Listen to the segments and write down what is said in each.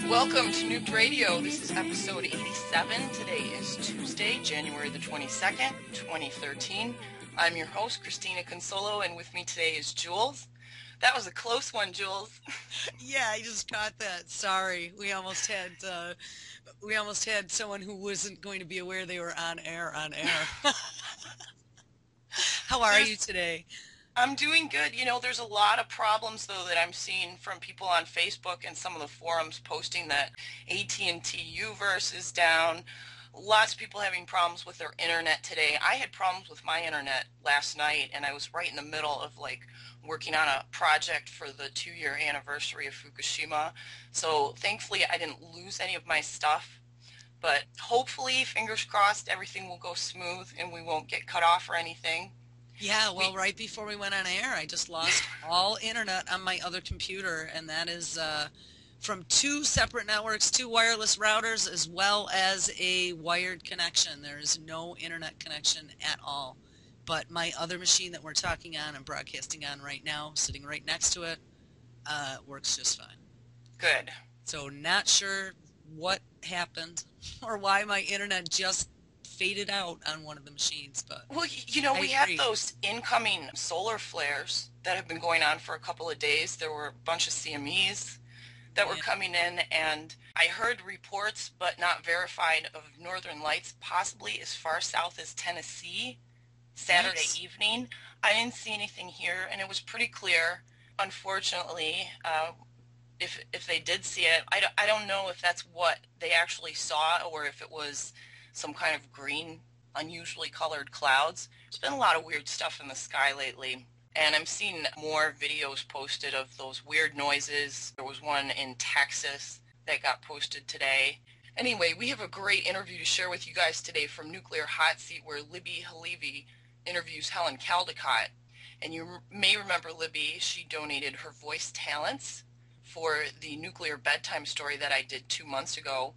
Welcome to Nuked Radio. This is episode 87. Today is Tuesday, January the 22nd, 2013. I'm your host, Christina Consolo, and with me today is Jules. That was a close one, Jules. Yeah, I just caught that. Sorry. We almost had someone who wasn't going to be aware they were on air. How are you today? I'm doing good. You know, there's a lot of problems, though, that I'm seeing from people on Facebook and some of the forums posting that AT&T U-verse is down. Lots of people having problems with their internet today. I had problems with my internet last night, and I was right in the middle of, working on a project for the 2-year anniversary of Fukushima. So, thankfully, I didn't lose any of my stuff. But hopefully, fingers crossed, everything will go smooth and we won't get cut off or anything. Yeah, well, right before we went on air, I just lost all internet on my other computer, and that is from 2 separate networks, 2 wireless routers, as well as a wired connection. There is no internet connection at all. But my other machine that we're talking on and broadcasting on right now, sitting right next to it, works just fine. Good. So not sure what happened or why my internet just faded out on one of the machines, but well, you know, we had those incoming solar flares that have been going on for a couple of days. There were a bunch of CMEs that were coming in, and I heard reports, but not verified, of northern lights possibly as far south as Tennessee Saturday evening. I didn't see anything here, and it was pretty clear. Unfortunately, if they did see it, I don't know if that's what they actually saw or if it was some kind of green, unusually colored clouds. There's been a lot of weird stuff in the sky lately, and I'm seeing more videos posted of those weird noises. There was one in Texas that got posted today. Anyway, we have a great interview to share with you guys today from Nuclear Hotseat, where Libbe HaLevy interviews Helen Caldicott. And you may remember Libbe. She donated her voice talents for the nuclear bedtime story that I did 2 months ago.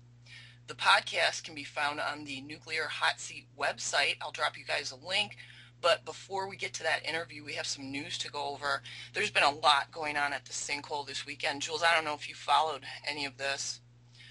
The podcast can be found on the Nuclear Hotseat website. I'll drop you guys a link. But before we get to that interview, we have some news to go over. There's been a lot going on at the sinkhole this weekend. Jules, I don't know if you followed any of this.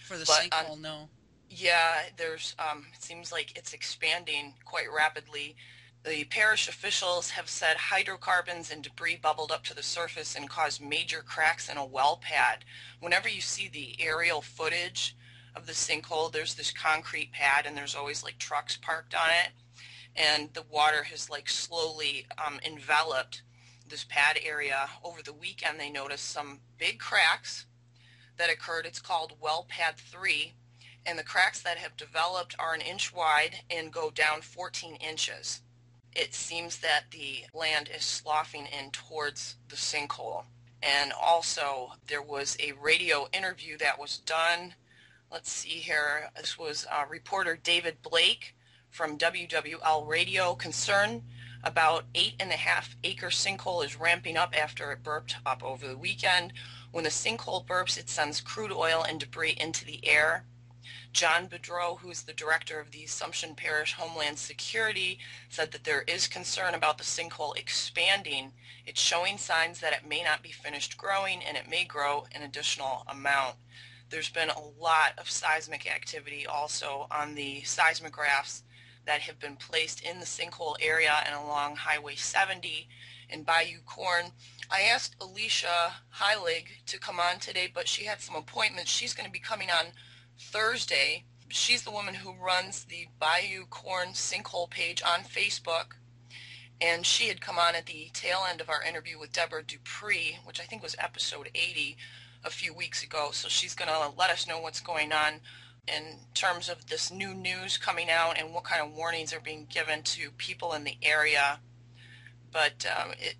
For the sinkhole, no. Yeah, there's. It seems like it's expanding quite rapidly. The parish officials have said hydrocarbons and debris bubbled up to the surface and caused major cracks in a well pad. Whenever you see the aerial footage of the sinkhole, there's this concrete pad, and there's always trucks parked on it, and the water has slowly enveloped this pad area. Over the weekend, they noticed some big cracks that occurred. It's called well pad 3, and the cracks that have developed are 1 inch wide and go down 14 inches. It seems that the land is sloughing in towards the sinkhole. And also, there was a radio interview that was done. Let's see here. This was reporter David Blake from WWL Radio. Concern about 8.5-acre sinkhole is ramping up after it burped up over the weekend. When the sinkhole burps, it sends crude oil and debris into the air. John Bedreau, who is the director of the Assumption Parish Homeland Security, said that there is concern about the sinkhole expanding. It's showing signs that it may not be finished growing, and it may grow an additional amount. There's been a lot of seismic activity also on the seismographs that have been placed in the sinkhole area and along Highway 70 in Bayou Corne. I asked Alicia Heilig to come on today, but she had some appointments. She's going to be coming on Thursday. She's the woman who runs the Bayou Corne sinkhole page on Facebook, and she had come on at the tail end of our interview with Deborah Dupree, which I think was episode 80 a few weeks ago. So she's going to let us know what's going on in terms of this new news coming out and what kind of warnings are being given to people in the area. But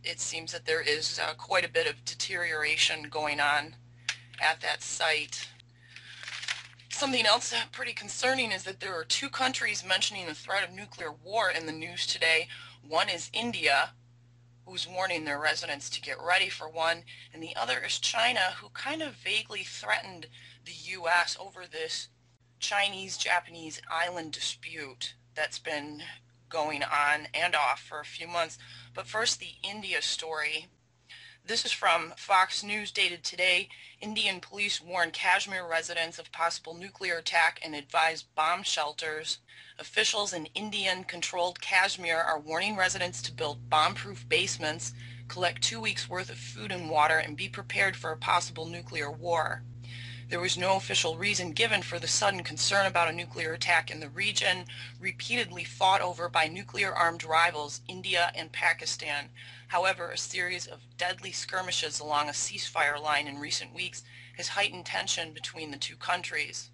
it seems that there is quite a bit of deterioration going on at that site. Something else pretty concerning is that there are two countries mentioning the threat of nuclear war in the news today. One is India, who's warning their residents to get ready for one, and the other is China, who kind of vaguely threatened the U.S. over this Chinese-Japanese island dispute that's been going on and off for a few months. But first, the India story. This is from Fox News, dated today. Indian police warn Kashmir residents of possible nuclear attack and advise bomb shelters. Officials in Indian-controlled Kashmir are warning residents to build bomb-proof basements, collect 2 weeks' worth of food and water, and be prepared for a possible nuclear war. There was no official reason given for the sudden concern about a nuclear attack in the region, repeatedly fought over by nuclear-armed rivals India and Pakistan. However, a series of deadly skirmishes along a ceasefire line in recent weeks has heightened tension between the two countries.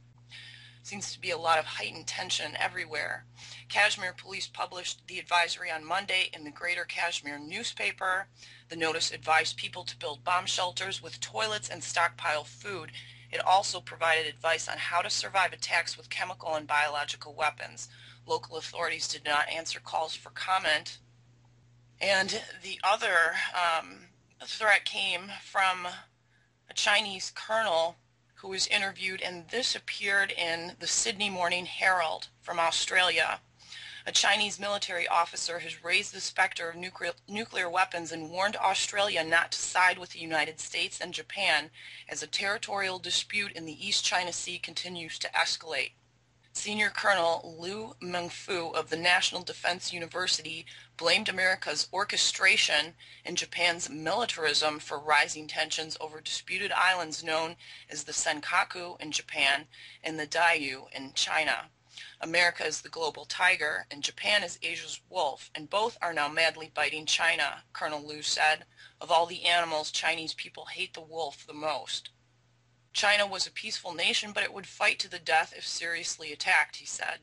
Seems to be a lot of heightened tension everywhere. Kashmir police published the advisory on Monday in the Greater Kashmir newspaper. The notice advised people to build bomb shelters with toilets and stockpile food. It also provided advice on how to survive attacks with chemical and biological weapons. Local authorities did not answer calls for comment. And the other threat came from a Chinese colonel who was interviewed, and this appeared in the Sydney Morning Herald from Australia. A Chinese military officer has raised the specter of nuclear weapons and warned Australia not to side with the United States and Japan as a territorial dispute in the East China Sea continues to escalate. Senior Colonel Liu Mengfu of the National Defense University blamed America's orchestration and Japan's militarism for rising tensions over disputed islands known as the Senkaku in Japan and the Diaoyu in China. America is the global tiger, and Japan is Asia's wolf, and both are now madly biting China, Colonel Liu said. Of all the animals, Chinese people hate the wolf the most. China was a peaceful nation, but it would fight to the death if seriously attacked, he said.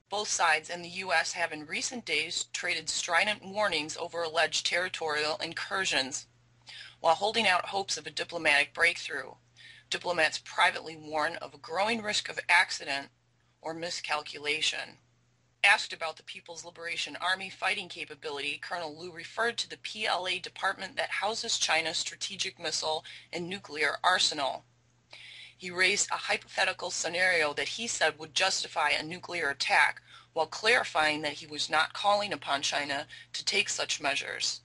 Both sides and the U.S. have in recent days traded strident warnings over alleged territorial incursions, while holding out hopes of a diplomatic breakthrough. Diplomats privately warn of a growing risk of accident or miscalculation. Asked about the People's Liberation Army fighting capability, Colonel Liu referred to the PLA department that houses China's strategic missile and nuclear arsenal. He raised a hypothetical scenario that he said would justify a nuclear attack, while clarifying that he was not calling upon China to take such measures.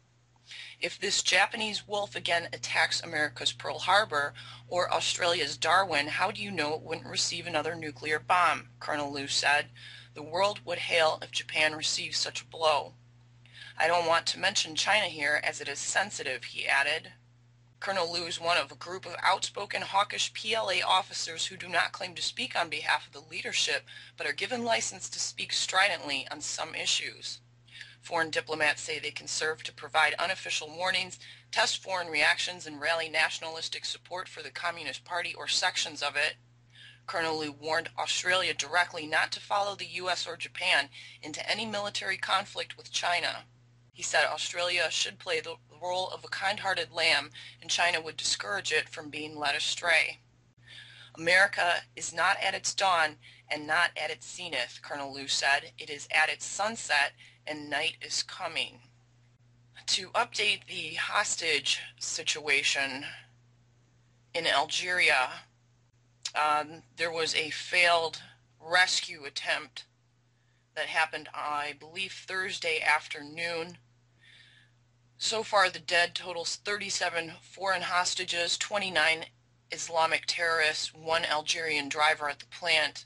If this Japanese wolf again attacks America's Pearl Harbor or Australia's Darwin, how do you know it wouldn't receive another nuclear bomb? Colonel Liu said. The world would hail if Japan received such a blow. I don't want to mention China here as it is sensitive, he added. Colonel Liu is one of a group of outspoken hawkish PLA officers who do not claim to speak on behalf of the leadership, but are given license to speak stridently on some issues. Foreign diplomats say they can serve to provide unofficial warnings, test foreign reactions, and rally nationalistic support for the Communist Party or sections of it. Colonel Liu warned Australia directly not to follow the U.S. or Japan into any military conflict with China. He said Australia should play the role of a kind-hearted lamb, and China would discourage it from being led astray. America is not at its dawn and not at its zenith, Colonel Liu said. It is at its sunset, and night is coming. To update the hostage situation in Algeria, there was a failed rescue attempt that happened, I believe, Thursday afternoon. So far, the dead totals 37 foreign hostages, 29 Islamic terrorists, 1 Algerian driver at the plant.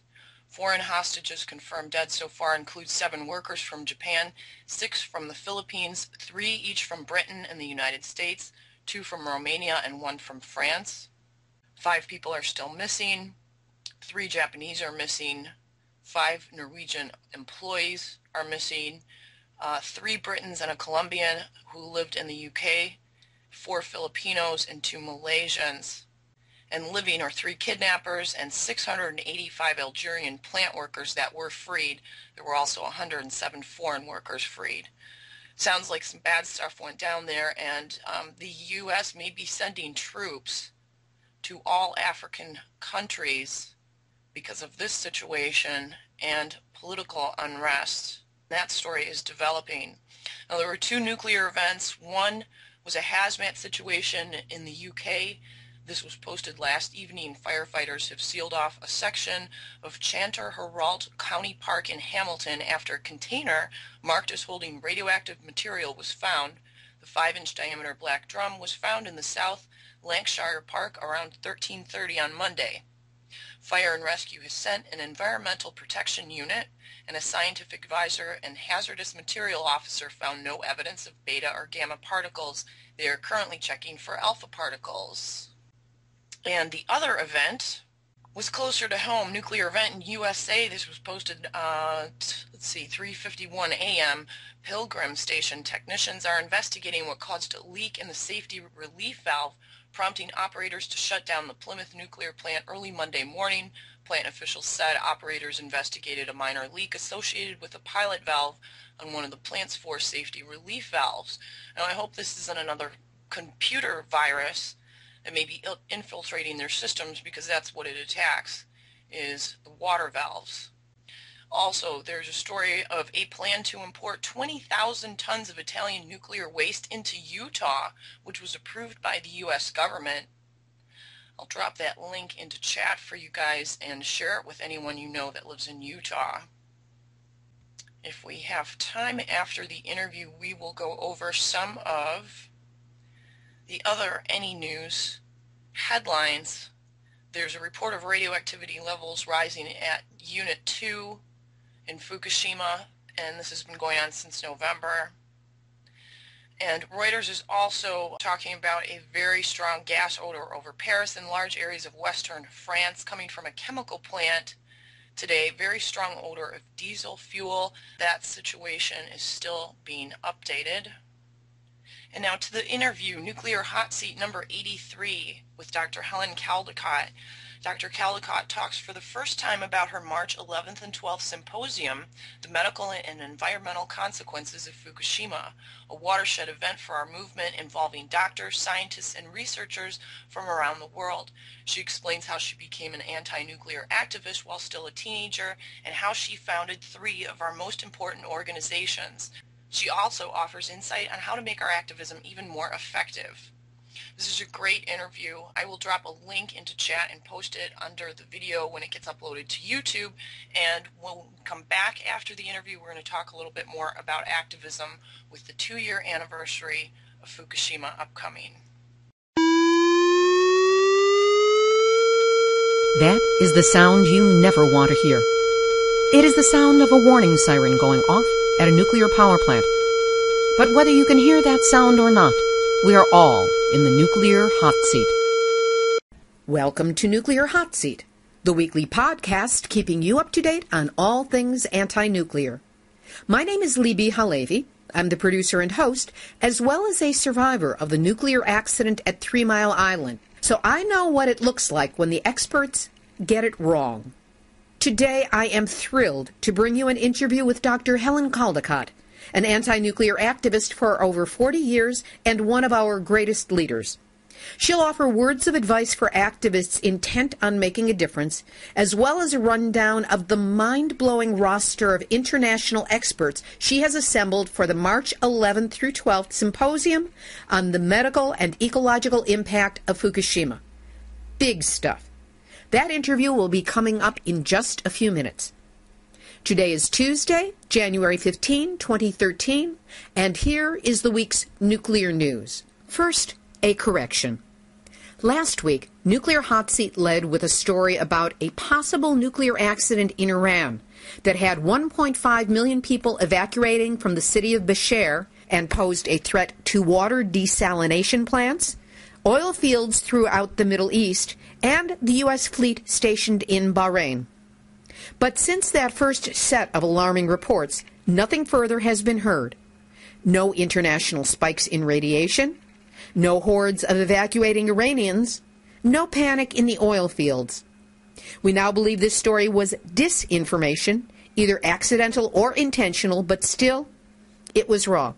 Foreign hostages confirmed dead so far include 7 workers from Japan, 6 from the Philippines, 3 each from Britain and the United States, 2 from Romania, and 1 from France. 5 people are still missing. 3 Japanese are missing. 5 Norwegian employees are missing. 3 Britons and a Colombian who lived in the UK. 4 Filipinos and 2 Malaysians. And living are 3 kidnappers and 685 Algerian plant workers that were freed. There were also 107 foreign workers freed. Sounds like some bad stuff went down there, and the U.S. may be sending troops to all African countries because of this situation and political unrest. That story is developing. Now, there were 2 nuclear events. One was a hazmat situation in the UK. This was posted last evening. Firefighters have sealed off a section of Chanter Herald County Park in Hamilton after a container marked as holding radioactive material was found. The 5-inch diameter black drum was found in the South Lancashire Park around 13:30 on Monday. Fire and Rescue has sent an environmental protection unit, and a scientific advisor and hazardous material officer found no evidence of beta or gamma particles. They are currently checking for alpha particles. And the other event was closer to home, nuclear event in USA. This was posted, 3:51 a.m. Pilgrim Station technicians are investigating what caused a leak in the safety relief valve, prompting operators to shut down the Plymouth nuclear plant early Monday morning. Plant officials said operators investigated a minor leak associated with a pilot valve on one of the plant's 4 safety relief valves. Now, I hope this isn't another computer virus that may be infiltrating their systems, because that's what it attacks, is the water valves. Also, there's a story of a plan to import 20,000 tons of Italian nuclear waste into Utah, which was approved by the U.S. government. I'll drop that link into chat for you guys and share it with anyone you know that lives in Utah. If we have time after the interview, we will go over some of the other Any News headlines. There's a report of radioactivity levels rising at Unit 2 in Fukushima, and this has been going on since November. And Reuters is also talking about a very strong gas odor over Paris and large areas of western France coming from a chemical plant today. Very strong odor of diesel fuel. That situation is still being updated. And now to the interview, Nuclear Hotseat number 83 with Dr. Helen Caldicott. Dr. Caldicott talks for the first time about her March 11th and 12th symposium, The Medical and Environmental Consequences of Fukushima, a watershed event for our movement involving doctors, scientists, and researchers from around the world. She explains how she became an anti-nuclear activist while still a teenager, and how she founded 3 of our most important organizations. She also offers insight on how to make our activism even more effective. This is a great interview. I will drop a link into chat and post it under the video when it gets uploaded to YouTube. And when we come back after the interview, we're going to talk a little bit more about activism with the 2-year anniversary of Fukushima upcoming. That is the sound you never want to hear. It is the sound of a warning siren going off at a nuclear power plant. But whether you can hear that sound or not, we are all in the Nuclear Hotseat. Welcome to Nuclear Hotseat, the weekly podcast keeping you up to date on all things anti-nuclear. My name is Libbe HaLevy. I'm the producer and host, as well as a survivor of the nuclear accident at 3 Mile Island. So I know what it looks like when the experts get it wrong. Today, I am thrilled to bring you an interview with Dr. Helen Caldicott, an anti-nuclear activist for over 40 years and one of our greatest leaders. She'll offer words of advice for activists intent on making a difference, as well as a rundown of the mind-blowing roster of international experts she has assembled for the March 11th through 12th Symposium on the Medical and Ecological Impact of Fukushima. Big stuff. That interview will be coming up in just a few minutes. Today is Tuesday, January 15, 2013, and here is the week's nuclear news. First, a correction. Last week, Nuclear Hotseat led with a story about a possible nuclear accident in Iran that had 1.5 million people evacuating from the city of Bushehr and posed a threat to water desalination plants, oil fields throughout the Middle East, and the U.S. fleet stationed in Bahrain. But since that first set of alarming reports, nothing further has been heard. No international spikes in radiation, no hordes of evacuating Iranians, no panic in the oil fields. We now believe this story was disinformation, either accidental or intentional, but still, it was wrong.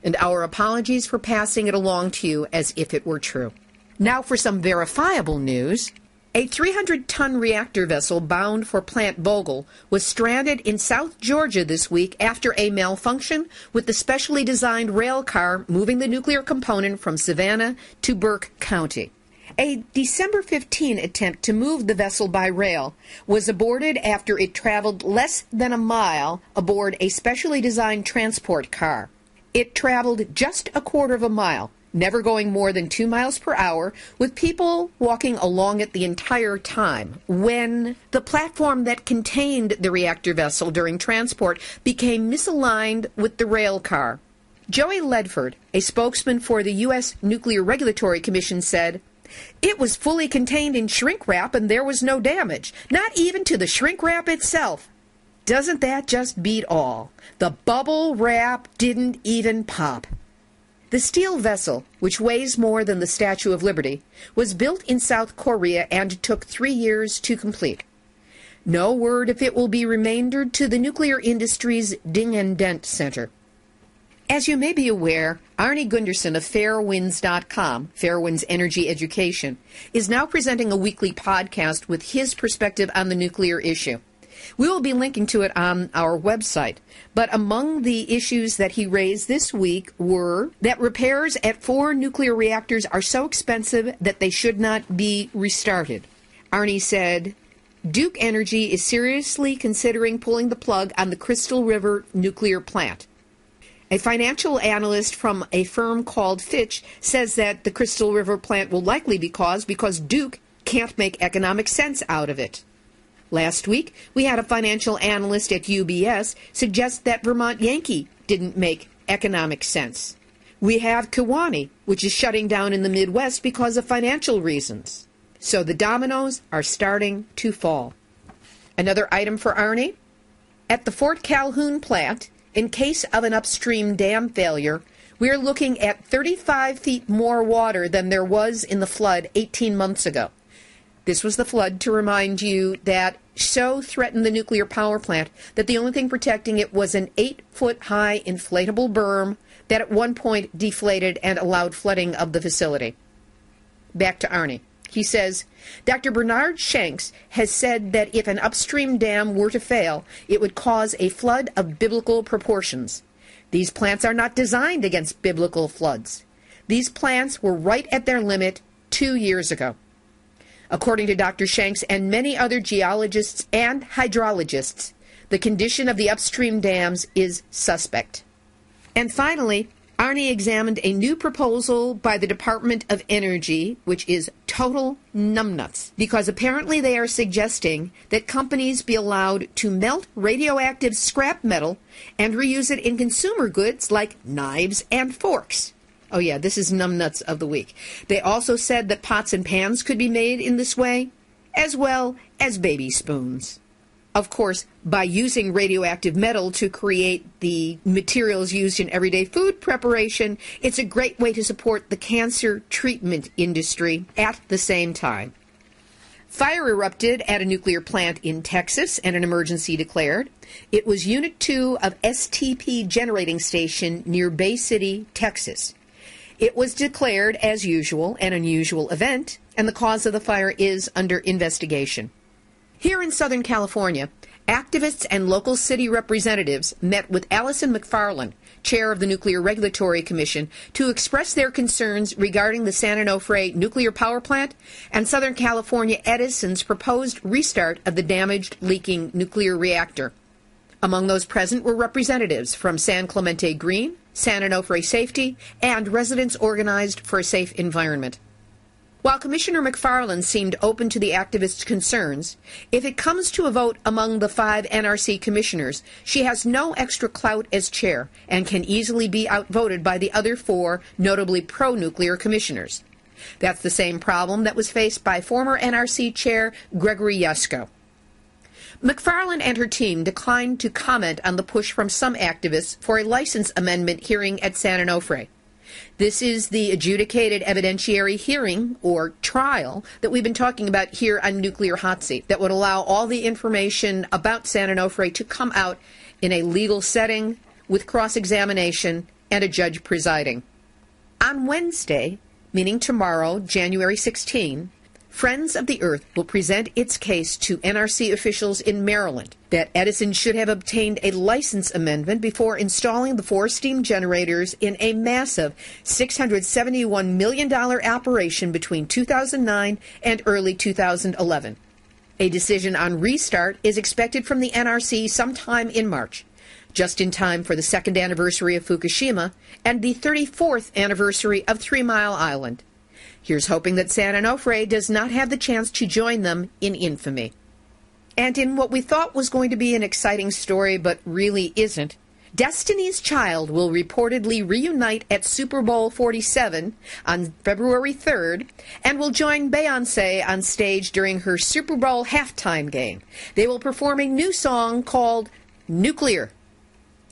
And our apologies for passing it along to you as if it were true. Now for some verifiable news. A 300-ton reactor vessel bound for Plant Vogtle was stranded in South Georgia this week after a malfunction with the specially designed rail car moving the nuclear component from Savannah to Burke County. A December 15 attempt to move the vessel by rail was aborted after it traveled less than a mile aboard a specially designed transport car. It traveled just a quarter of a mile, never going more than 2 miles per hour, with people walking along it the entire time, when the platform that contained the reactor vessel during transport became misaligned with the rail car. Joey Ledford, a spokesman for the U.S. Nuclear Regulatory Commission, said, "It was fully contained in shrink wrap and there was no damage, not even to the shrink wrap itself." Doesn't that just beat all? The bubble wrap didn't even pop. The steel vessel, which weighs more than the Statue of Liberty, was built in South Korea and took 3 years to complete. No word if it will be remaindered to the nuclear industry's Ding and Dent Center. As you may be aware, Arnie Gunderson of Fairwinds.com, Fairwinds Energy Education, is now presenting a weekly podcast with his perspective on the nuclear issue. We will be linking to it on our website. But among the issues that he raised this week were that repairs at 4 nuclear reactors are so expensive that they should not be restarted. Arnie said, Duke Energy is seriously considering pulling the plug on the Crystal River nuclear plant. A financial analyst from a firm called Fitch says that the Crystal River plant will likely be closed because Duke can't make economic sense out of it. Last week, we had a financial analyst at UBS suggest that Vermont Yankee didn't make economic sense. We have Kewaunee, which is shutting down in the Midwest because of financial reasons. So the dominoes are starting to fall. Another item for Arnie. At the Fort Calhoun plant, in case of an upstream dam failure, we are looking at 35 feet more water than there was in the flood 18 months ago. This was the flood, to remind you, that so threatened the nuclear power plant that the only thing protecting it was an 8-foot-high inflatable berm that at one point deflated and allowed flooding of the facility. Back to Arnie. He says, Dr. Bernard Shanks has said that if an upstream dam were to fail, it would cause a flood of biblical proportions. These plants are not designed against biblical floods. These plants were right at their limit 2 years ago. According to Dr. Shanks and many other geologists and hydrologists, the condition of the upstream dams is suspect. And finally, Arnie examined a new proposal by the Department of Energy, which is total numbnuts, because apparently they are suggesting that companies be allowed to melt radioactive scrap metal and reuse it in consumer goods like knives and forks. Oh yeah, this is numbnuts of the week. They also said that pots and pans could be made in this way, as well as baby spoons. Of course, by using radioactive metal to create the materials used in everyday food preparation, it's a great way to support the cancer treatment industry at the same time. Fire erupted at a nuclear plant in Texas and an emergency declared. It was Unit 2 of STP Generating Station near Bay City, Texas. It was declared, as usual, an unusual event, and the cause of the fire is under investigation. Here in Southern California, activists and local city representatives met with Allison McFarland, chair of the Nuclear Regulatory Commission, to express their concerns regarding the San Onofre nuclear power plant and Southern California Edison's proposed restart of the damaged, leaking nuclear reactor. Among those present were representatives from San Clemente Green, San Onofre Safety, and residents organized for a safe environment. While Commissioner McFarland seemed open to the activists' concerns, if it comes to a vote among the 5 NRC commissioners, she has no extra clout as chair and can easily be outvoted by the other 4 notably pro-nuclear commissioners. That's the same problem that was faced by former NRC chair Gregory Yasko. McFarland and her team declined to comment on the push from some activists for a license amendment hearing at San Onofre. This is the adjudicated evidentiary hearing, or trial, that we've been talking about here on Nuclear Hotseat, that would allow all the information about San Onofre to come out in a legal setting with cross-examination and a judge presiding. On Wednesday, meaning tomorrow, January 16, Friends of the Earth will present its case to NRC officials in Maryland that Edison should have obtained a license amendment before installing the 4 steam generators in a massive $671 million operation between 2009 and early 2011. A decision on restart is expected from the NRC sometime in March, just in time for the 2nd anniversary of Fukushima and the 34th anniversary of 3 Mile Island. Here's hoping that San Onofre does not have the chance to join them in infamy. And in what we thought was going to be an exciting story, but really isn't, Destiny's Child will reportedly reunite at Super Bowl 47 on February 3rd and will join Beyoncé on stage during her Super Bowl halftime game. They will perform a new song called Nuclear.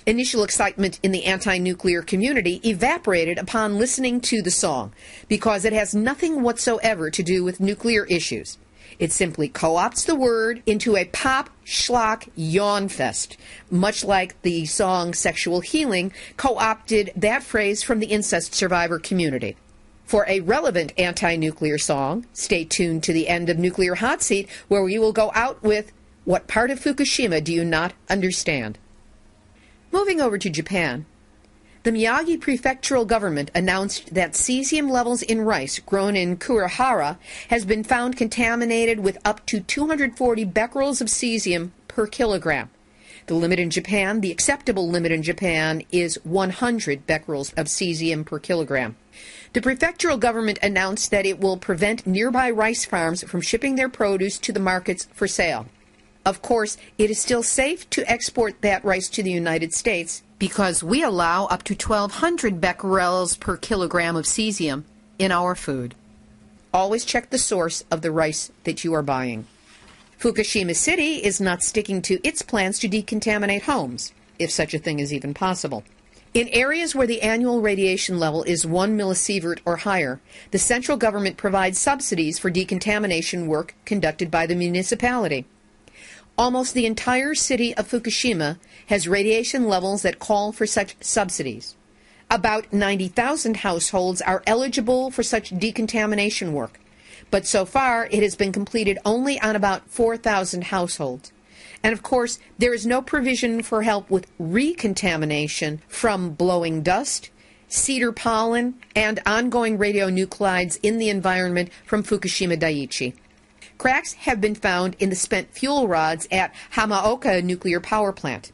Initial excitement in the anti-nuclear community evaporated upon listening to the song because it has nothing whatsoever to do with nuclear issues. It simply co-opts the word into a pop, schlock, yawn fest, much like the song Sexual Healing co-opted that phrase from the incest survivor community. For a relevant anti-nuclear song, stay tuned to the end of Nuclear Hotseat, where we will go out with What Part of Fukushima Do You Not Understand? Moving over to Japan, the Miyagi prefectural government announced that cesium levels in rice grown in Kurihara has been found contaminated with up to 240 becquerels of cesium per kilogram. The limit in Japan, the acceptable limit in Japan, is 100 becquerels of cesium per kilogram. The prefectural government announced that it will prevent nearby rice farms from shipping their produce to the markets for sale. Of course, it is still safe to export that rice to the United States because we allow up to 1,200 becquerels per kilogram of cesium in our food. Always check the source of the rice that you are buying. Fukushima City is not sticking to its plans to decontaminate homes, if such a thing is even possible. In areas where the annual radiation level is 1 millisievert or higher, the central government provides subsidies for decontamination work conducted by the municipality. Almost the entire city of Fukushima has radiation levels that call for such subsidies. About 90,000 households are eligible for such decontamination work, but so far it has been completed only on about 4,000 households. And of course, there is no provision for help with recontamination from blowing dust, cedar pollen, and ongoing radionuclides in the environment from Fukushima Daiichi. Cracks have been found in the spent fuel rods at Hamaoka nuclear power plant.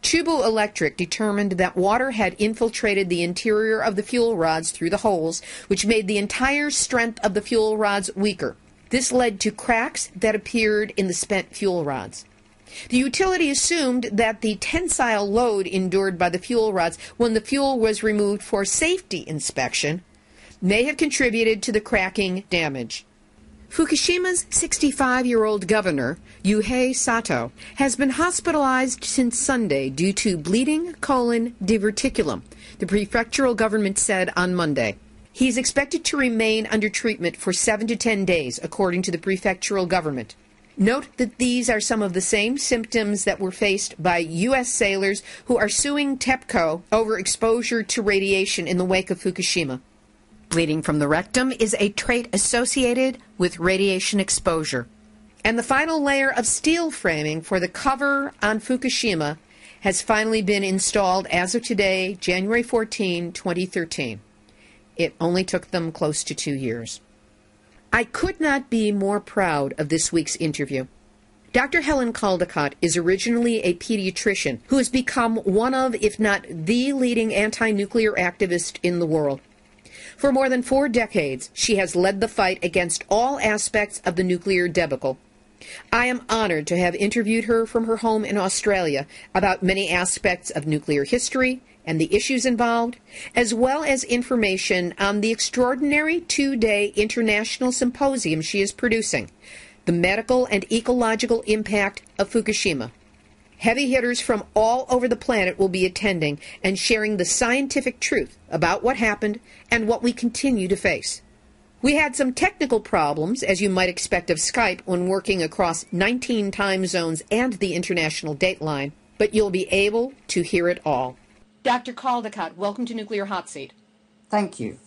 Chubu Electric determined that water had infiltrated the interior of the fuel rods through the holes, which made the entire strength of the fuel rods weaker. This led to cracks that appeared in the spent fuel rods. The utility assumed that the tensile load endured by the fuel rods when the fuel was removed for safety inspection may have contributed to the cracking damage. Fukushima's 65-year-old governor, Yuhei Sato, has been hospitalized since Sunday due to bleeding colon diverticulum, the prefectural government said on Monday. He is expected to remain under treatment for 7 to 10 days, according to the prefectural government. Note that these are some of the same symptoms that were faced by U.S. sailors who are suing TEPCO over exposure to radiation in the wake of Fukushima. Bleeding from the rectum is a trait associated with radiation exposure. And the final layer of steel framing for the cover on Fukushima has finally been installed as of today, January 14, 2013. It only took them close to 2 years. I could not be more proud of this week's interview. Dr. Helen Caldicott is originally a pediatrician who has become one of, if not the leading anti-nuclear activist in the world. For more than 4 decades, she has led the fight against all aspects of the nuclear debacle. I am honored to have interviewed her from her home in Australia about many aspects of nuclear history and the issues involved, as well as information on the extraordinary 2-day international symposium she is producing, The Medical and Ecological Impact of Fukushima. Heavy hitters from all over the planet will be attending and sharing the scientific truth about what happened and what we continue to face. We had some technical problems, as you might expect of Skype when working across 19 time zones and the international dateline, but you'll be able to hear it all. Dr. Caldicott, welcome to Nuclear Hotseat. Thank you.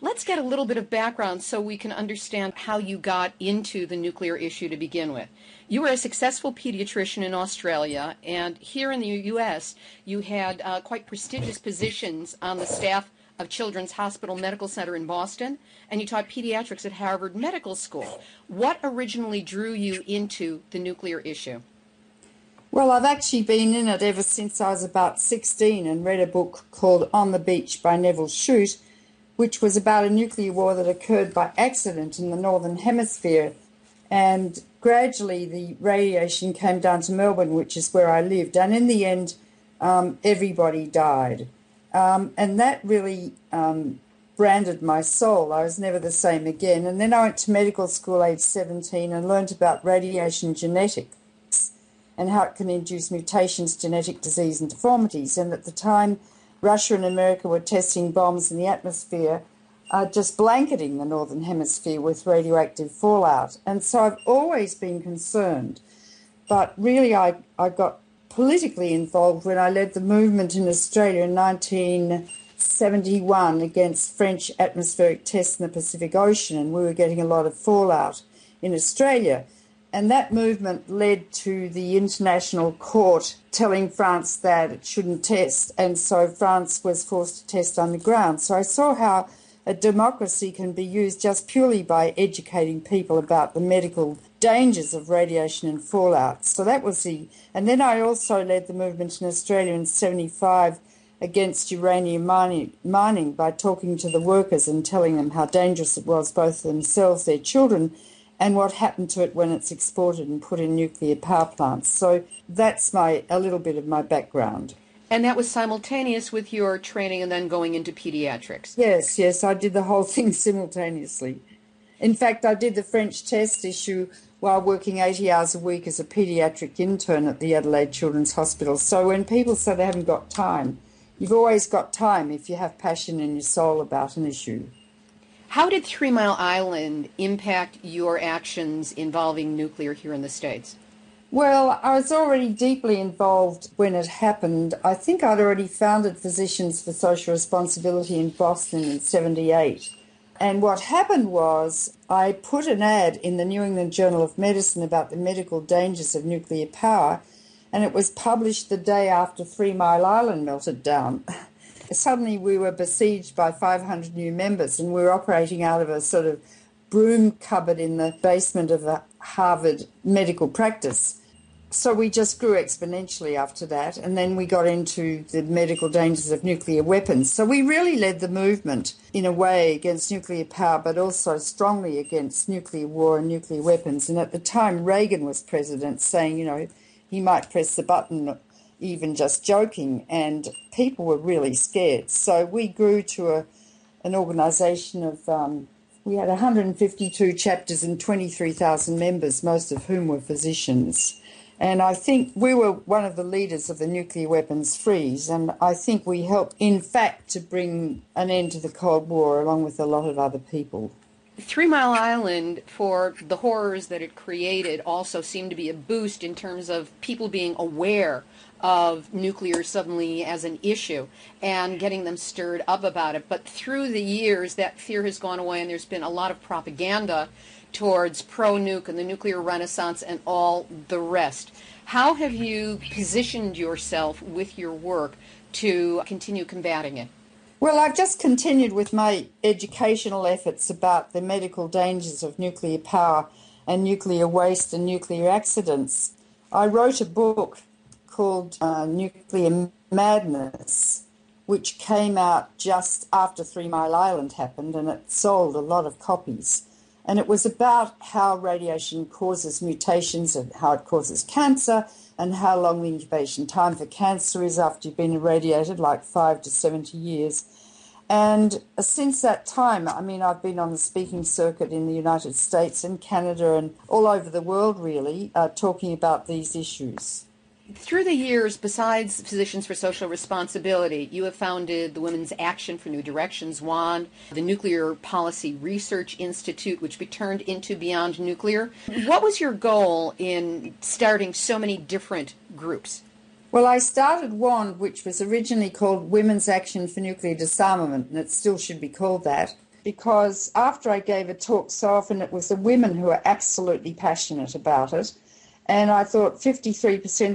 Let's get a little bit of background so we can understand how you got into the nuclear issue to begin with. You were a successful pediatrician in Australia, and here in the U.S. you had quite prestigious positions on the staff of Children's Hospital Medical Center in Boston, and you taught pediatrics at Harvard Medical School. What originally drew you into the nuclear issue? Well, I've actually been in it ever since I was about 16 and read a book called On the Beach by Neville Shute, which was about a nuclear war that occurred by accident in the Northern Hemisphere. And gradually the radiation came down to Melbourne, which is where I lived. And in the end, everybody died. And that really branded my soul. I was never the same again. And then I went to medical school age 17 and learned about radiation genetics and how it can induce mutations, genetic disease and deformities. And at the time, Russia and America were testing bombs in the atmosphere, just blanketing the Northern Hemisphere with radioactive fallout. And so I've always been concerned. But really I got politically involved when I led the movement in Australia in 1971 against French atmospheric tests in the Pacific Ocean, and we were getting a lot of fallout in Australia. And that movement led to the International Court telling France that it shouldn't test, and so France was forced to test underground. So I saw how a democracy can be used just purely by educating people about the medical dangers of radiation and fallout. So that was and then I also led the movement in Australia in 75 against uranium mining by talking to the workers and telling them how dangerous it was, both for themselves, their children, and what happened to it when it's exported and put in nuclear power plants. So that's a little bit of my background. And that was simultaneous with your training and then going into pediatrics? Yes, I did the whole thing simultaneously. In fact, I did the French test issue while working 80 hours a week as a pediatric intern at the Adelaide Children's Hospital. So when people say they haven't got time, you've always got time if you have passion in your soul about an issue. How did 3 Mile Island impact your actions involving nuclear here in the States? Well, I was already deeply involved when it happened. I think I'd already founded Physicians for Social Responsibility in Boston in 78. And what happened was I put an ad in the New England Journal of Medicine about the medical dangers of nuclear power, and it was published the day after 3 Mile Island melted down. Suddenly we were besieged by 500 new members, and we were operating out of a sort of broom cupboard in the basement of a Harvard medical practice. So we just grew exponentially after that, and then we got into the medical dangers of nuclear weapons. So we really led the movement in a way against nuclear power, but also strongly against nuclear war and nuclear weapons. And at the time, Reagan was president, saying, he might press the button, even just joking, and people were really scared. So we grew to an organisation of, we had 152 chapters and 23,000 members, most of whom were physicians. And I think we were one of the leaders of the nuclear weapons freeze, and I think we helped, in fact, to bring an end to the Cold War, along with a lot of other people. 3 Mile Island, for the horrors that it created, also seemed to be a boost in terms of people being aware of nuclear suddenly as an issue and getting them stirred up about it. But through the years, that fear has gone away, and there's been a lot of propaganda towards pro-nuke and the nuclear renaissance and all the rest. How have you positioned yourself with your work to continue combating it? Well, I've just continued with my educational efforts about the medical dangers of nuclear power and nuclear waste and nuclear accidents. I wrote a book called Nuclear Madness, which came out just after 3 Mile Island happened, and it sold a lot of copies. And it was about how radiation causes mutations and how it causes cancer and how long the incubation time for cancer is after you've been irradiated, like 5 to 70 years. And since that time, I mean, I've been on the speaking circuit in the United States and Canada and all over the world, really, talking about these issues. Through the years, besides Physicians for Social Responsibility, you have founded the Women's Action for New Directions WAND, the Nuclear Policy Research Institute, which turned into Beyond Nuclear. What was your goal in starting so many different groups? Well, I started WAND, which was originally called Women's Action for Nuclear Disarmament, and it still should be called that, because after I gave a talk, so often it was the women who were absolutely passionate about it. And I thought 53%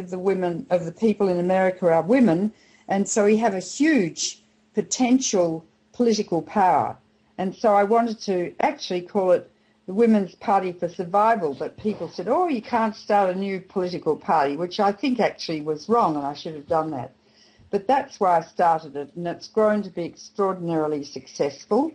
of the people in America are women, and so we have a huge potential political power. And so I wanted to actually call it the Women's Party for Survival, but people said, oh, you can't start a new political party, which I think actually was wrong, and I should have done that. But that's why I started it, and it's grown to be extraordinarily successful.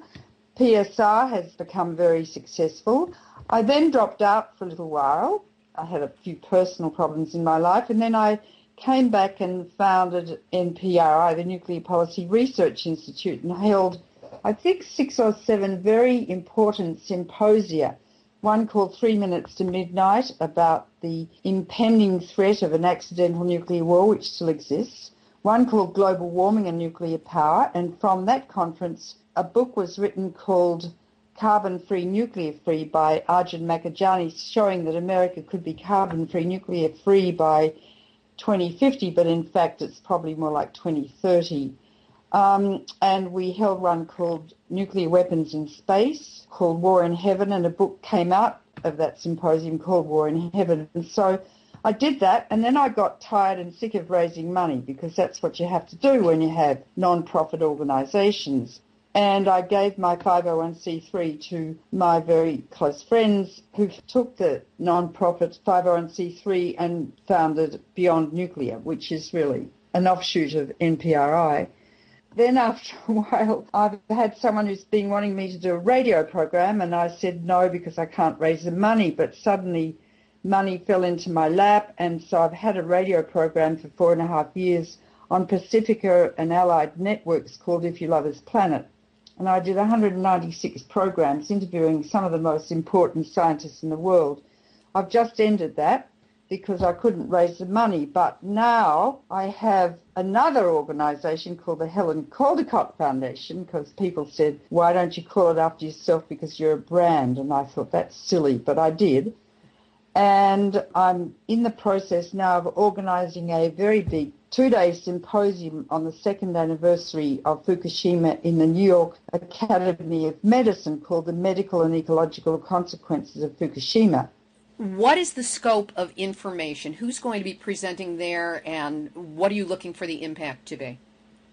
PSR has become very successful. I then dropped out for a little while. I had a few personal problems in my life, and then I came back and founded NPRI, the Nuclear Policy Research Institute, and held, I think, 6 or 7 very important symposia. One called 3 Minutes to Midnight about the impending threat of an accidental nuclear war, which still exists. One called Global Warming and Nuclear Power, and from that conference a book was written called Carbon-Free, Nuclear-Free by Arjun Makajani, showing that America could be carbon-free, nuclear-free by 2050, but in fact it's probably more like 2030. And we held one called Nuclear Weapons in Space, called War in Heaven, and a book came out of that symposium called War in Heaven. And so I did that, and then I got tired and sick of raising money, because that's what you have to do when you have non-profit organisations. And I gave my 501c3 to my very close friends who took the non-profit 501c3 and founded Beyond Nuclear, which is really an offshoot of NPRI. Then after a while, I've had someone who's been wanting me to do a radio program, and I said no because I can't raise the money, but suddenly money fell into my lap, and so I've had a radio program for 4.5 years on Pacifica and allied networks called If You Love This Planet. And I did 196 programs interviewing some of the most important scientists in the world. I've just ended that because I couldn't raise the money, but now I have another organisation called the Helen Caldicott Foundation, because people said, why don't you call it after yourself because you're a brand? And I thought, that's silly, but I did. And I'm in the process now of organising a very big 2-day symposium on the 2nd anniversary of Fukushima in the New York Academy of Medicine called The Medical and Ecological Consequences of Fukushima. What is the scope of information? Who's going to be presenting there, and what are you looking for the impact to be?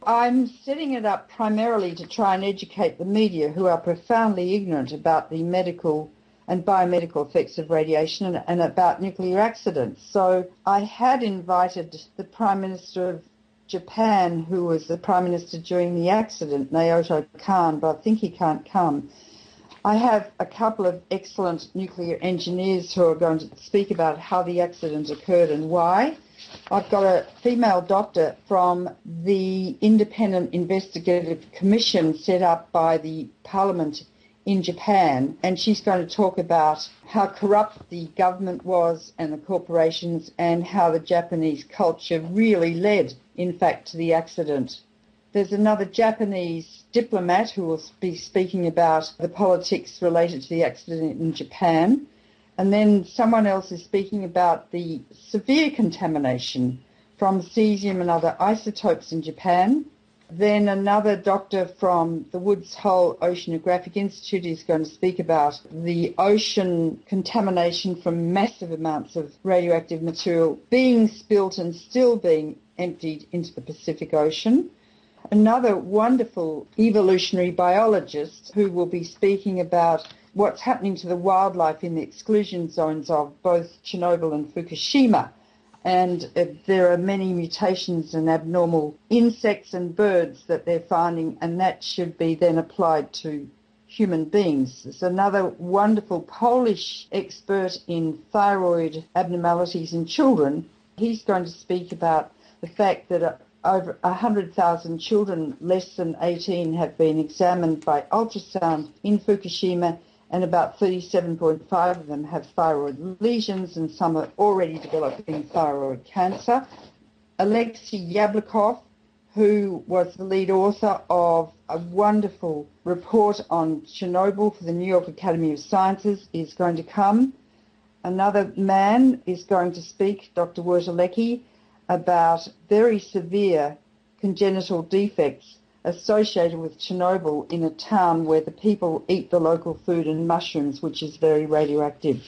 I'm setting it up primarily to try and educate the media, who are profoundly ignorant about the medical and biomedical effects of radiation and about nuclear accidents. So I had invited the Prime Minister of Japan, who was the Prime Minister during the accident, Naoto Kan, but I think he can't come. I have a couple of excellent nuclear engineers who are going to speak about how the accident occurred and why. I've got a female doctor from the Independent Investigative Commission set up by the Parliament in Japan, and she's going to talk about how corrupt the government was and the corporations, and how the Japanese culture really led, in fact, to the accident. There's another Japanese diplomat who will be speaking about the politics related to the accident in Japan. And then someone else is speaking about the severe contamination from cesium and other isotopes in Japan. Then another doctor from the Woods Hole Oceanographic Institute is going to speak about the ocean contamination from massive amounts of radioactive material being spilt and still being emptied into the Pacific Ocean. Another wonderful evolutionary biologist who will be speaking about what's happening to the wildlife in the exclusion zones of both Chernobyl and Fukushima. and there are many mutations and abnormal insects and birds that they're finding, and that should be then applied to human beings. There's another wonderful Polish expert in thyroid abnormalities in children. He's going to speak about the fact that over 100,000 children less than 18 have been examined by ultrasound in Fukushima, and about 37.5 of them have thyroid lesions, and some are already developing thyroid cancer. Alexei Yablokov, who was the lead author of a wonderful report on Chernobyl for the New York Academy of Sciences, is going to come. Another man is going to speak, Dr. Wojciechowski, about very severe congenital defects associated with Chernobyl in a town where the people eat the local food and mushrooms, which is very radioactive.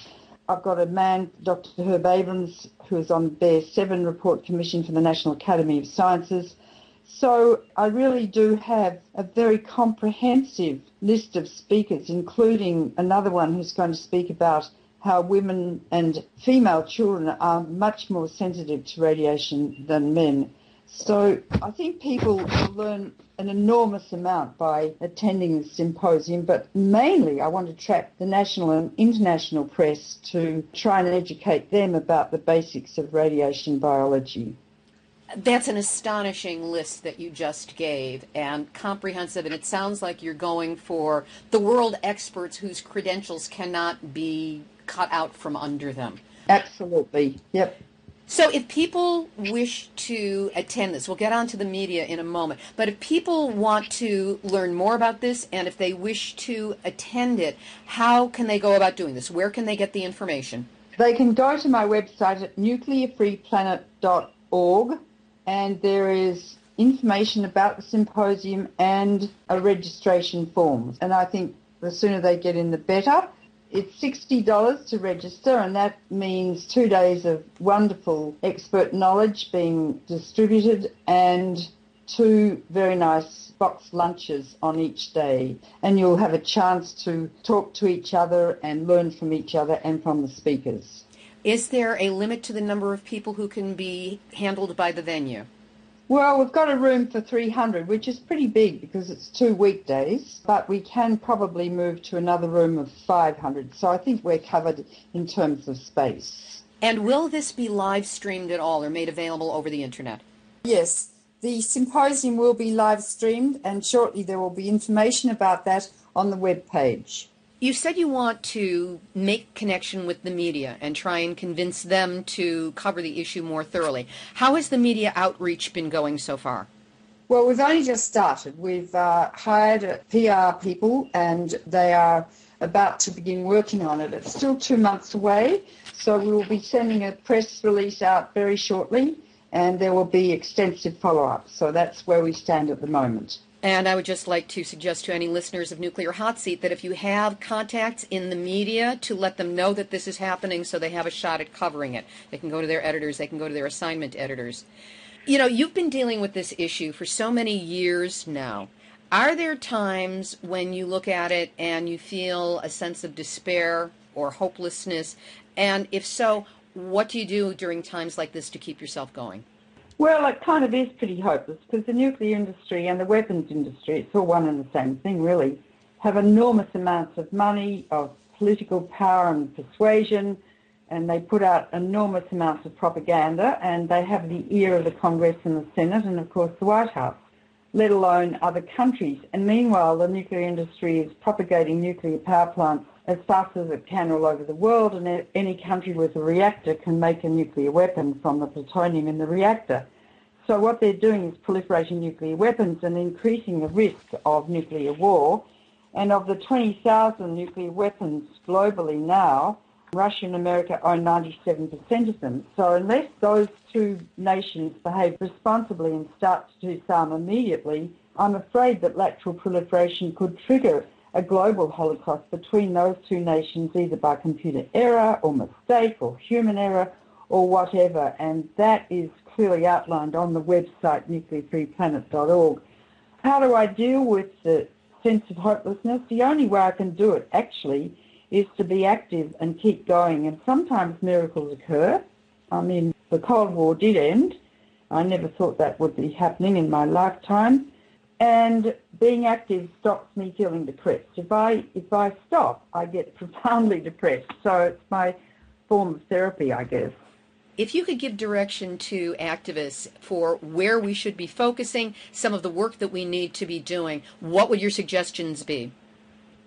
I've got a man, Dr. Herb Abrams, who is on the BEAR 7 Report Commission for the National Academy of Sciences. So I really do have a very comprehensive list of speakers, including another one who's going to speak about how women and female children are much more sensitive to radiation than men. So I think people will learn an enormous amount by attending the symposium, but mainly I want to attract the national and international press to try and educate them about the basics of radiation biology. That's an astonishing list that you just gave, and comprehensive, and it sounds like you're going for the world experts whose credentials cannot be cut out from under them. Absolutely, yep. So if people wish to attend this, we'll get on to the media in a moment, but if people want to learn more about this and if they wish to attend it, how can they go about doing this? Where can they get the information? They can go to my website at nuclearfreeplanet.org, and there is information about the symposium and a registration form. And I think the sooner they get in, the better. It's $60 to register, and that means 2 days of wonderful expert knowledge being distributed and 2 very nice box lunches on each day. And you'll have a chance to talk to each other and learn from each other and from the speakers. Is there a limit to the number of people who can be handled by the venue? Well, we've got a room for 300, which is pretty big because it's 2 weekdays, but we can probably move to another room of 500. So I think we're covered in terms of space. And will this be live streamed at all or made available over the internet? Yes, the symposium will be live streamed, and shortly there will be information about that on the web page. You said you want to make connection with the media and try and convince them to cover the issue more thoroughly. How has the media outreach been going so far? Well, we've only just started. We've hired PR people, and they are about to begin working on it. It's still 2 months away, so we will be sending a press release out very shortly, and there will be extensive follow-up. So that's where we stand at the moment. And I would just like to suggest to any listeners of Nuclear Hotseat that if you have contacts in the media, to let them know that this is happening so they have a shot at covering it. They can go to their editors, they can go to their assignment editors. You know, you've been dealing with this issue for so many years now. Are there times when you look at it and you feel a sense of despair or hopelessness? And if so, what do you do during times like this to keep yourself going? Well, it kind of is pretty hopeless because the nuclear industry and the weapons industry, it's all one and the same thing really, have enormous amounts of money, of political power and persuasion, and they put out enormous amounts of propaganda, and they have the ear of the Congress and the Senate and, of course, the White House, let alone other countries. And meanwhile, the nuclear industry is propagating nuclear power plants as fast as it can all over the world, and any country with a reactor can make a nuclear weapon from the plutonium in the reactor. So what they're doing is proliferating nuclear weapons and increasing the risk of nuclear war. And of the 20,000 nuclear weapons globally now, Russia and America own 97% of them. So unless those two nations behave responsibly and start to disarm immediately, I'm afraid that lateral proliferation could trigger a global holocaust between those two nations, either by computer error or mistake or human error or whatever, and that is clearly outlined on the website nuclearfreeplanet.org. How do I deal with the sense of hopelessness? The only way I can do it, actually, is to be active and keep going, and sometimes miracles occur, I mean, the Cold War did end. I never thought that would be happening in my lifetime. And being active stops me feeling depressed. If I stop, I get profoundly depressed. So it's my form of therapy, I guess. If you could give direction to activists for where we should be focusing, some of the work that we need to be doing, what would your suggestions be?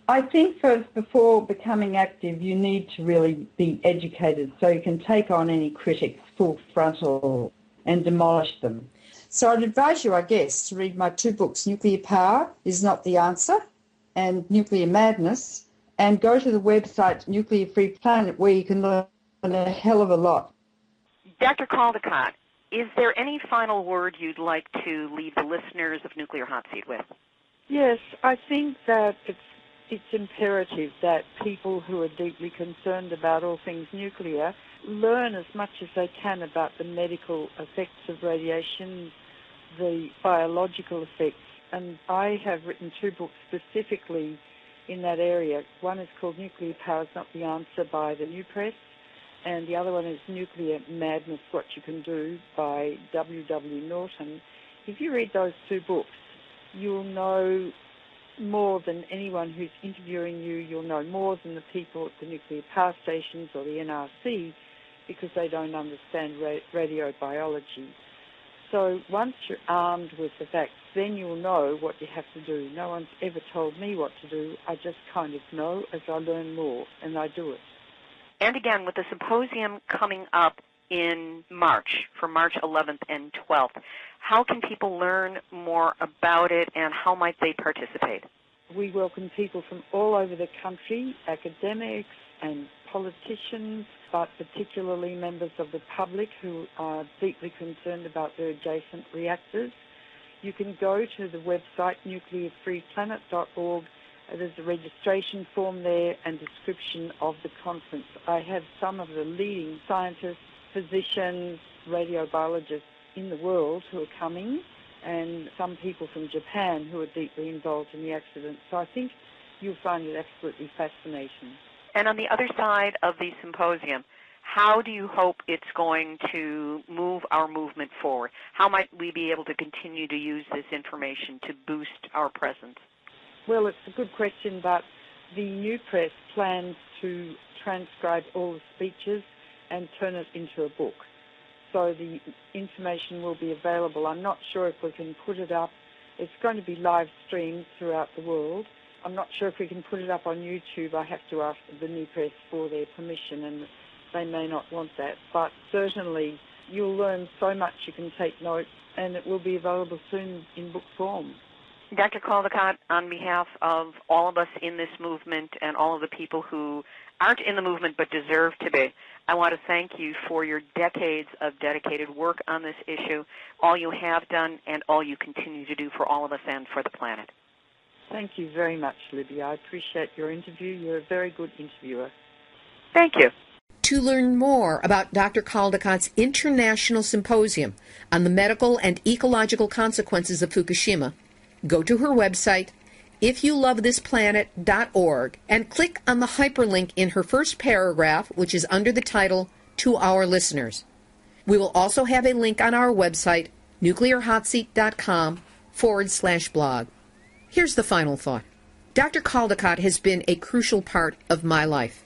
I think first, before becoming active, you need to really be educated so you can take on any critics full frontal and demolish them. So I'd advise you, I guess, to read my 2 books, Nuclear Power is Not the Answer and Nuclear Madness, and go to the website Nuclear Free Planet where you can learn a hell of a lot. Dr. Caldicott, is there any final word you'd like to leave the listeners of Nuclear Hotseat with? Yes, I think that it's imperative that people who are deeply concerned about all things nuclear learn as much as they can about the medical effects of radiation, the biological effects. And I have written 2 books specifically in that area. One is called Nuclear Power is Not the Answer by the New Press, and the other one is Nuclear Madness, What You Can Do by W.W. Norton. If you read those 2 books, you'll know more than anyone who's interviewing you. You'll know more than the people at the nuclear power stations or the NRC, because they don't understand radiobiology. So once you're armed with the facts, then you'll know what you have to do. No one's ever told me what to do. I just kind of know as I learn more, and I do it. And again, with the symposium coming up in March, for March 11th and 12th, how can people learn more about it, and how might they participate? We welcome people from all over the country, academics and politicians, but particularly members of the public who are deeply concerned about their adjacent reactors. You can go to the website nuclearfreeplanet.org. There's a registration form there and description of the conference. I have some of the leading scientists, physicians, radiobiologists in the world who are coming, and some people from Japan who are deeply involved in the accident. So I think you'll find it absolutely fascinating. And on the other side of the symposium, how do you hope it's going to move our movement forward? How might we be able to continue to use this information to boost our presence? Well, it's a good question, but the New Press plans to transcribe all the speeches and turn it into a book. So the information will be available. I'm not sure if we can put it up. It's going to be live streamed throughout the world. I'm not sure if we can put it up on YouTube. I have to ask the New Press for their permission, and they may not want that. But certainly you'll learn so much. You can take notes, and it will be available soon in book form. Dr. Caldicott, on behalf of all of us in this movement and all of the people who aren't in the movement but deserve to be, I want to thank you for your decades of dedicated work on this issue, all you have done and all you continue to do for all of us and for the planet. Thank you very much, Libbe. I appreciate your interview. You're a very good interviewer. Thank you. To learn more about Dr. Caldicott's International Symposium on the medical and ecological consequences of Fukushima, go to her website, ifyoulovethisplanet.org, and click on the hyperlink in her first paragraph, which is under the title, To Our Listeners. We will also have a link on our website, nuclearhotseat.com/blog. Here's the final thought. Dr. Caldicott has been a crucial part of my life.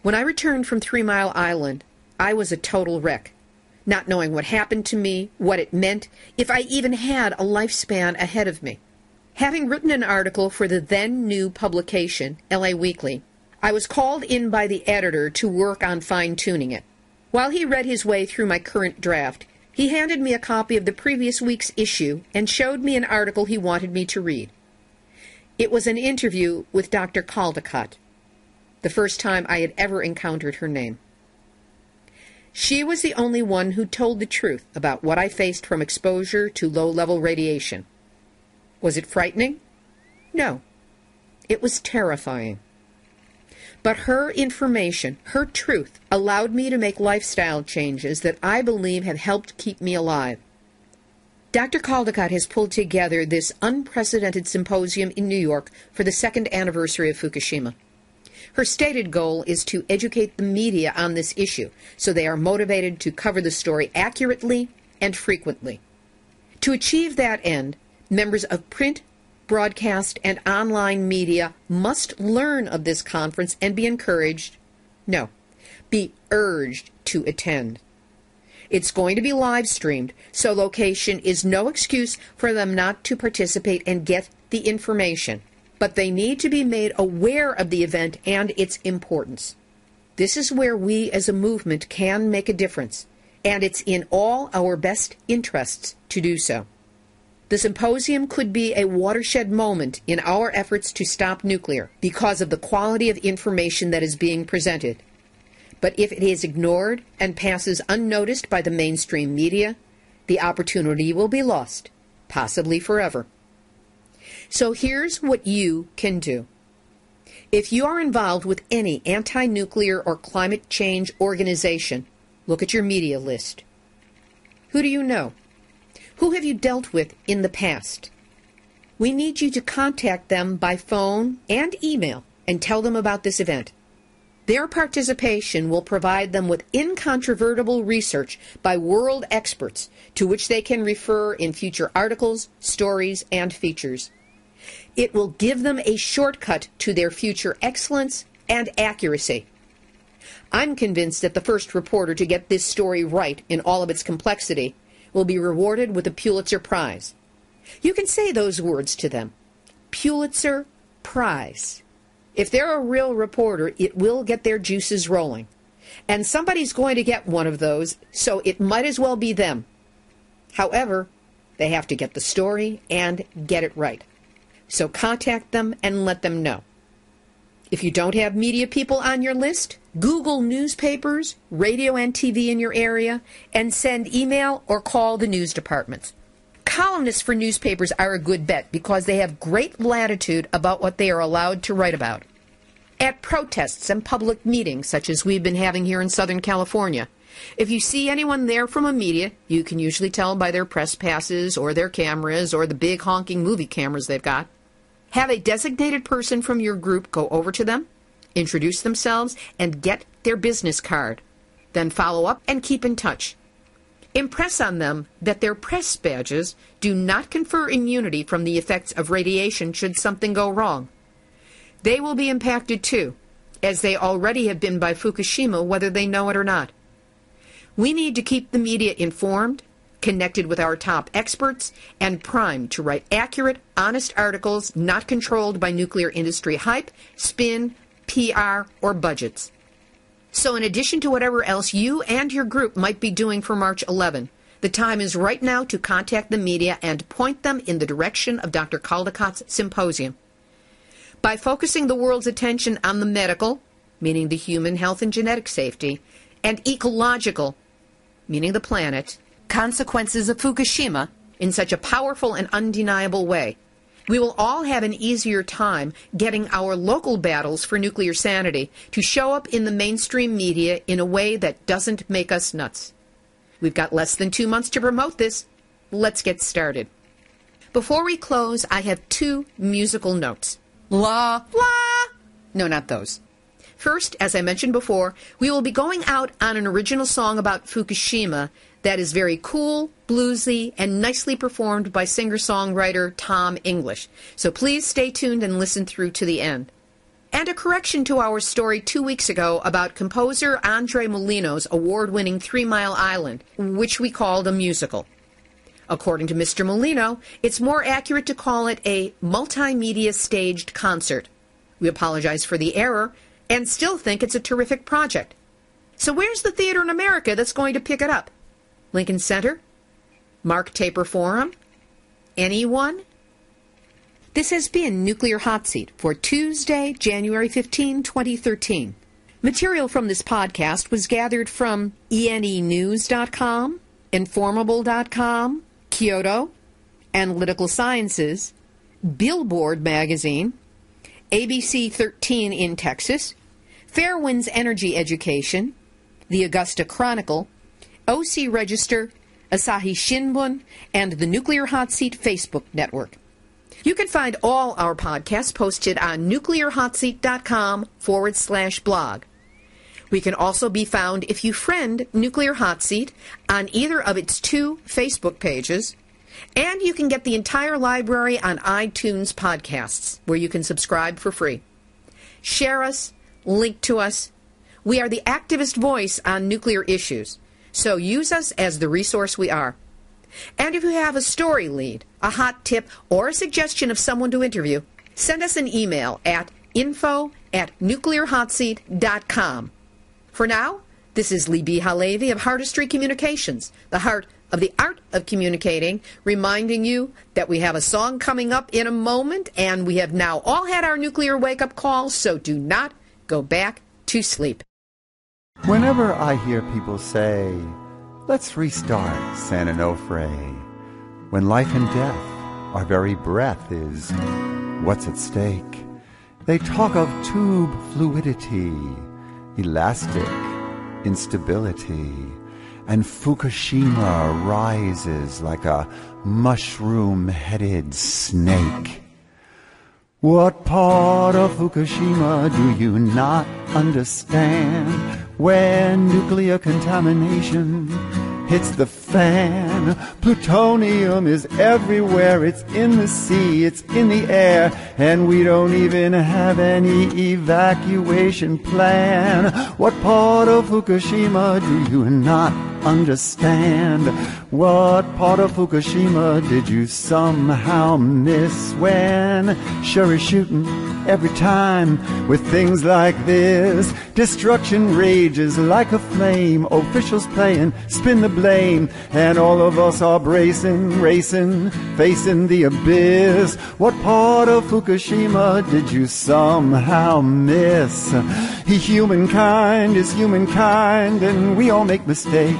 When I returned from 3 Mile Island, I was a total wreck, not knowing what happened to me, what it meant, if I even had a lifespan ahead of me. Having written an article for the then new publication, LA Weekly, I was called in by the editor to work on fine-tuning it. While he read his way through my current draft, he handed me a copy of the previous week's issue and showed me an article he wanted me to read. It was an interview with Dr. Caldicott, the first time I had ever encountered her name. She was the only one who told the truth about what I faced from exposure to low-level radiation. Was it frightening? No. It was terrifying. But her information, her truth, allowed me to make lifestyle changes that I believe have helped keep me alive. Dr. Caldicott has pulled together this unprecedented symposium in New York for the 2nd anniversary of Fukushima. Her stated goal is to educate the media on this issue so they are motivated to cover the story accurately and frequently. To achieve that end, members of print, broadcast, and online media must learn of this conference and be urged to attend. It's going to be live streamed, so location is no excuse for them not to participate and get the information. But they need to be made aware of the event and its importance. This is where we as a movement can make a difference, and it's in all our best interests to do so. The symposium could be a watershed moment in our efforts to stop nuclear because of the quality of information that is being presented. But if it is ignored and passes unnoticed by the mainstream media, the opportunity will be lost, possibly forever. So here's what you can do. If you are involved with any anti-nuclear or climate change organization, look at your media list. Who do you know? Who have you dealt with in the past? We need you to contact them by phone and email and tell them about this event. Their participation will provide them with incontrovertible research by world experts to which they can refer in future articles, stories, and features. It will give them a shortcut to their future excellence and accuracy. I'm convinced that the first reporter to get this story right in all of its complexity will be rewarded with a Pulitzer Prize. You can say those words to them. Pulitzer Prize. If they're a real reporter, it will get their juices rolling. And somebody's going to get one of those, so it might as well be them. However, they have to get the story and get it right. So contact them and let them know. If you don't have media people on your list, Google newspapers, radio and TV in your area, and send email or call the news departments. Columnists for newspapers are a good bet because they have great latitude about what they are allowed to write about. At protests and public meetings, such as we've been having here in Southern California, if you see anyone there from a media, you can usually tell by their press passes or their cameras or the big honking movie cameras they've got. Have a designated person from your group go over to them, introduce themselves, and get their business card. Then follow up and keep in touch. Impress on them that their press badges do not confer immunity from the effects of radiation should something go wrong. They will be impacted too, as they already have been by Fukushima, whether they know it or not. We need to keep the media informed, connected with our top experts, and primed to write accurate, honest articles not controlled by nuclear industry hype, spin, PR, or budgets. So in addition to whatever else you and your group might be doing for March 11, the time is right now to contact the media and point them in the direction of Dr. Caldicott's symposium. By focusing the world's attention on the medical, meaning the human health and genetic safety, and ecological, meaning the planet, consequences of Fukushima in such a powerful and undeniable way, we will all have an easier time getting our local battles for nuclear sanity to show up in the mainstream media in a way that doesn't make us nuts. We've got less than 2 months to promote this. Let's get started. Before we close, I have 2 musical notes. La, la! No, not those. First, as I mentioned before, we will be going out on an original song about Fukushima that is very cool, bluesy, and nicely performed by singer-songwriter Tom English. So please stay tuned and listen through to the end. And a correction to our story 2 weeks ago about composer Andre Molino's award-winning 3 Mile Island, which we called a musical. According to Mr. Molino, it's more accurate to call it a multimedia staged concert. We apologize for the error and still think it's a terrific project. So where's the theater in America that's going to pick it up? Lincoln Center? Mark Taper Forum? Anyone? This has been Nuclear Hotseat for Tuesday, January 15, 2013. Material from this podcast was gathered from enenews.com, Informable.com, Kyoto, Analytical Sciences, Billboard Magazine, ABC 13 in Texas, Fairwinds Energy Education, the Augusta Chronicle, OC Register, Asahi Shimbun, and the Nuclear Hotseat Facebook network. You can find all our podcasts posted on nuclearhotseat.com/blog. We can also be found if you friend Nuclear Hotseat on either of its 2 Facebook pages, and you can get the entire library on iTunes podcasts, where you can subscribe for free. Share us, link to us. We are the activist voice on nuclear issues, so use us as the resource we are. And if you have a story lead, a hot tip, or a suggestion of someone to interview, send us an email at info@nuclearhotseat.com. For now, this is Libbe HaLevy of Heartistry Communications, the heart of the art of communicating, reminding you that we have a song coming up in a moment, and we have now all had our nuclear wake-up calls, so do not go back to sleep. Whenever I hear people say, let's restart San Onofre, when life and death, our very breath, is what's at stake, they talk of tube fluidity, elastic instability, and Fukushima rises like a mushroom-headed snake. What part of Fukushima do you not understand when nuclear contamination hits the fan? Plutonium is everywhere, it's in the sea, it's in the air, and we don't even have any evacuation plan. What part of Fukushima do you not understand? What part of Fukushima did you somehow miss when sure is shooting every time with things like this? Destruction rages like a flame, officials playing spin the blame, and all of us are bracing, racing, facing the abyss. What part of Fukushima did you somehow miss? Humankind is humankind, and we all make mistakes.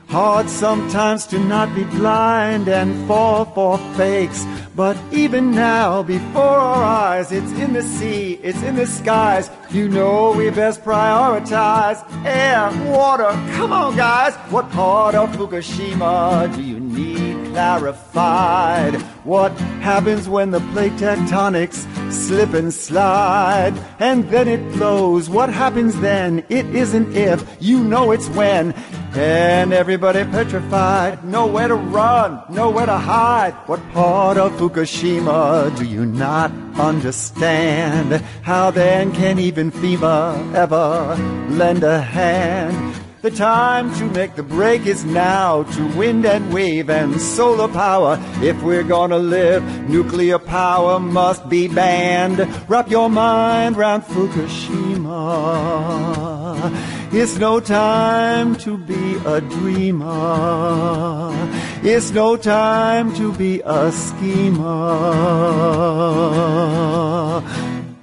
Hard sometimes to not be blind and fall for fakes. But even now, before our eyes, it's in the sea, it's in the skies. You know we best prioritize air, water. Come on, guys. What part of Fukushima do you need clarified? What happens when the plate tectonics slip and slide, and then it blows? What happens then? It isn't if, you know it's when. And everybody petrified, nowhere to run, nowhere to hide. What part of Fukushima do you not understand? How then can even FEMA ever lend a hand? The time to make the break is now, to wind and wave and solar power. If we're gonna live, nuclear power must be banned. Wrap your mind round Fukushima. It's no time to be a dreamer. It's no time to be a schemer.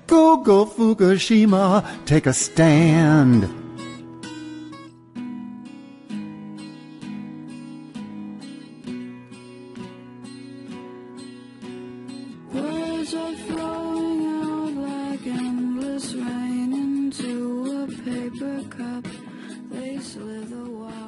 Go, go, Fukushima, take a stand. Words are flowing out like endless rain into a paper cup. They slither wide.